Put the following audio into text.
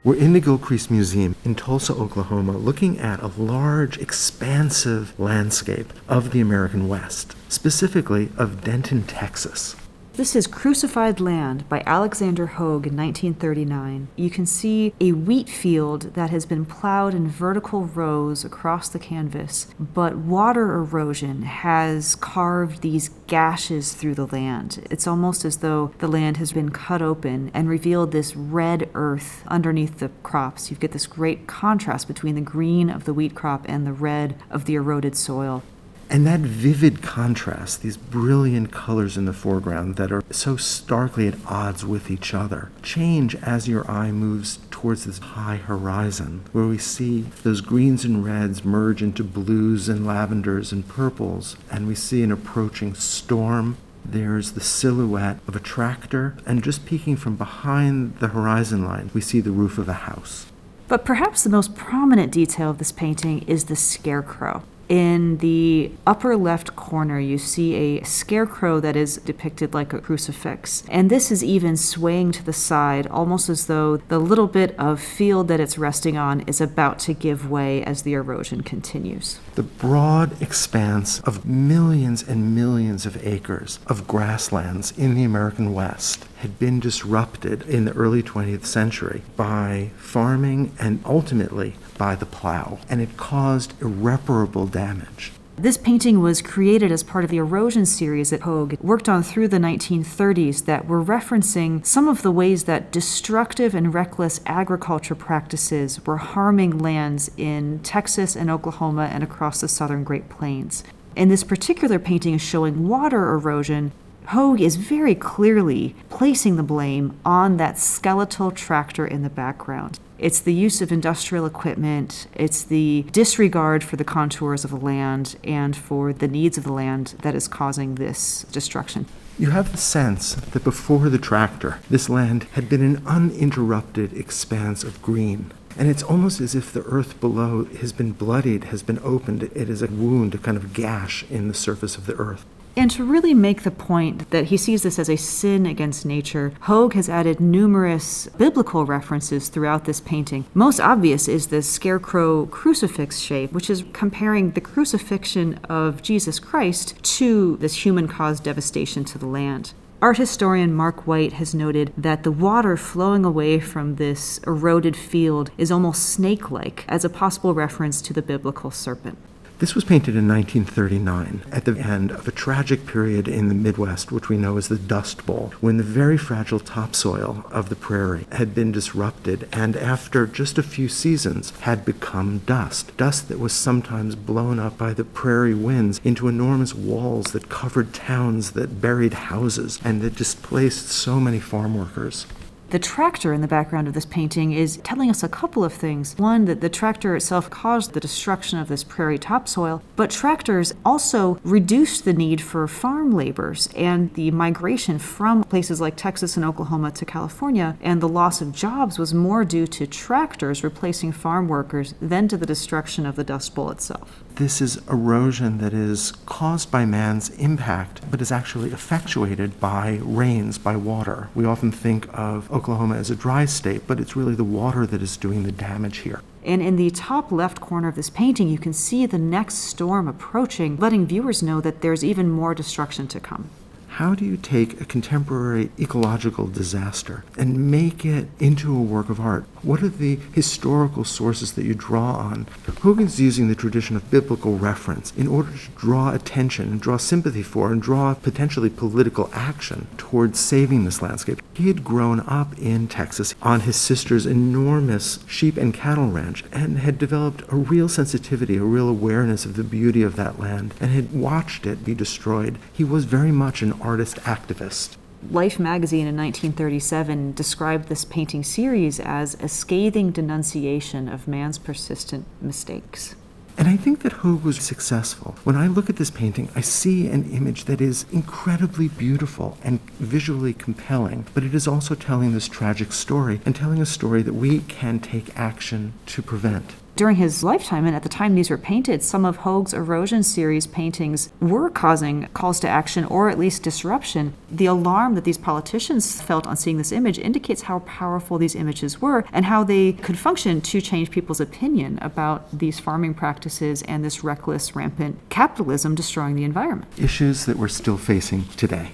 We're in the Gilcrease Museum in Tulsa, Oklahoma, looking at a large, expansive landscape of the American West, specifically of Denton, Texas. This is Crucified Land by Alexandre Hogue in 1939. You can see a wheat field that has been plowed in vertical rows across the canvas, but water erosion has carved these gashes through the land. It's almost as though the land has been cut open and revealed this red earth underneath the crops. You get this great contrast between the green of the wheat crop and the red of the eroded soil. And that vivid contrast, these brilliant colors in the foreground that are so starkly at odds with each other, change as your eye moves towards this high horizon, where we see those greens and reds merge into blues and lavenders and purples, and we see an approaching storm. There's the silhouette of a tractor, and just peeking from behind the horizon line, we see the roof of a house. But perhaps the most prominent detail of this painting is the scarecrow. In the upper left corner, you see a scarecrow that is depicted like a crucifix. And this is even swaying to the side, almost as though the little bit of field that it's resting on is about to give way as the erosion continues. The broad expanse of millions and millions of acres of grasslands in the American West had been disrupted in the early 20th century by farming and ultimately by the plow, and it caused irreparable damage. This painting was created as part of the erosion series that Hogue worked on through the 1930s that were referencing some of the ways that destructive and reckless agriculture practices were harming lands in Texas and Oklahoma and across the southern Great Plains. And this particular painting is showing water erosion. Hogue is very clearly placing the blame on that skeletal tractor in the background. It's the use of industrial equipment, it's the disregard for the contours of the land and for the needs of the land that is causing this destruction. You have the sense that before the tractor, this land had been an uninterrupted expanse of green. And it's almost as if the earth below has been bloodied, has been opened. It is a wound, a kind of gash in the surface of the earth. And to really make the point that he sees this as a sin against nature, Hogue has added numerous biblical references throughout this painting. Most obvious is the scarecrow crucifix shape, which is comparing the crucifixion of Jesus Christ to this human-caused devastation to the land. Art historian Mark White has noted that the water flowing away from this eroded field is almost snake-like, as a possible reference to the biblical serpent. This was painted in 1939 at the end of a tragic period in the Midwest, which we know as the Dust Bowl, when the very fragile topsoil of the prairie had been disrupted and after just a few seasons had become dust that was sometimes blown up by the prairie winds into enormous walls that covered towns, that buried houses, and that displaced so many farm workers. The tractor in the background of this painting is telling us a couple of things. One, that the tractor itself caused the destruction of this prairie topsoil, but tractors also reduced the need for farm laborers, and the migration from places like Texas and Oklahoma to California and the loss of jobs was more due to tractors replacing farm workers than to the destruction of the Dust Bowl itself. This is erosion that is caused by man's impact, but is actually effectuated by rains, by water. We often think of Oklahoma as a dry state, but it's really the water that is doing the damage here. And in the top left corner of this painting, you can see the next storm approaching, letting viewers know that there's even more destruction to come. How do you take a contemporary ecological disaster and make it into a work of art? What are the historical sources that you draw on? Hogue is using the tradition of biblical reference in order to draw attention and draw sympathy for and draw potentially political action towards saving this landscape. He had grown up in Texas on his sister's enormous sheep and cattle ranch and had developed a real sensitivity, a real awareness of the beauty of that land and had watched it be destroyed. He was very much an artist activist. Life magazine in 1937 described this painting series as a scathing denunciation of man's persistent mistakes. And I think that Hogue was successful. When I look at this painting, I see an image that is incredibly beautiful and visually compelling, but it is also telling this tragic story and telling a story that we can take action to prevent. during his lifetime, and at the time these were painted, some of Hogue's erosion series paintings were causing calls to action or at least disruption. The alarm that these politicians felt on seeing this image indicates how powerful these images were and how they could function to change people's opinion about these farming practices and this reckless, rampant capitalism destroying the environment. Issues that we're still facing today.